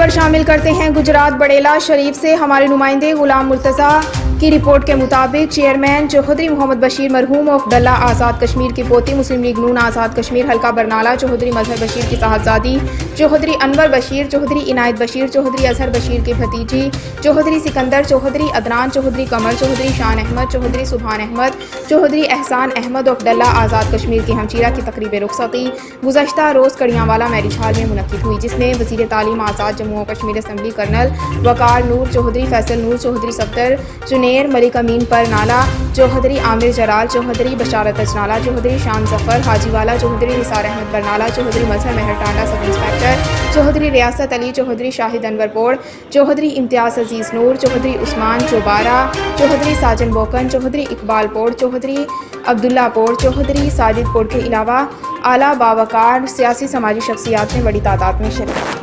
खबर शामिल करते हैं गुजरात बड़ेला शरीफ से। हमारे नुमाइंदे गुलाम मुर्तज़ा की रिपोर्ट के मुताबिक चेयरमैन चौधरी मोहम्मद बशीर मरहूम ऑफ डल्ला आज़ाद कश्मीर की पोती, मुस्लिम लीग नून आज़ाद कश्मीर हल्का बरनाला, चौधरी मजहर बशीर की साहबजादी चौधरी अनवर बशीर, चौधरी इनायत बशीर, चौधरी अजहर बशीर की भतीजी चौधरी सिकंदर, चौधरी अदनान, चौधरी कमर, चौधरी शान अहमद, चौधरी सुभान अहमद, चौधरी एहसान अहमद ऑफ डल्ला आज़ाद कश्मीर की हमशीरा की तकरीब रुखसती गुज़श्ता रोज़ कड़ियांवाला मैरिज हॉल में मुनक्किद हुई, जिसमें वज़ीर तालीम आज़ाद जम्मू और कश्मीर असम्बली कर्नल वकार नूर, चौधरी फैसल नूर, चौधरी सफ्दर जुनेर, मलिक अमीन पर नाला, चौधरी आमिर जलाल, चौधरी बशारत अजनाला, चौधरी शान जफर हाजीवाला, चौधरी निसार अहमद बरनाला, चौधरी मजहर मेहर टांडा सब इंस्पेक्टर, चौधरी रियासत अली, चौधरी शाहिद अनवर पोड़, चौधरी इम्तियाज़ अजीज़ नूर, चौधरी उस्मान चौबारा, चौधरी साजन बोकन, चौधरी इकबाल पोड़, चौधरी अब्दुल्ला पोड़, चौधरी साजिद पोड़ के अलावा आला बावकार सियासी समाजी शख्सियात ने बड़ी तादाद में शिरकत की।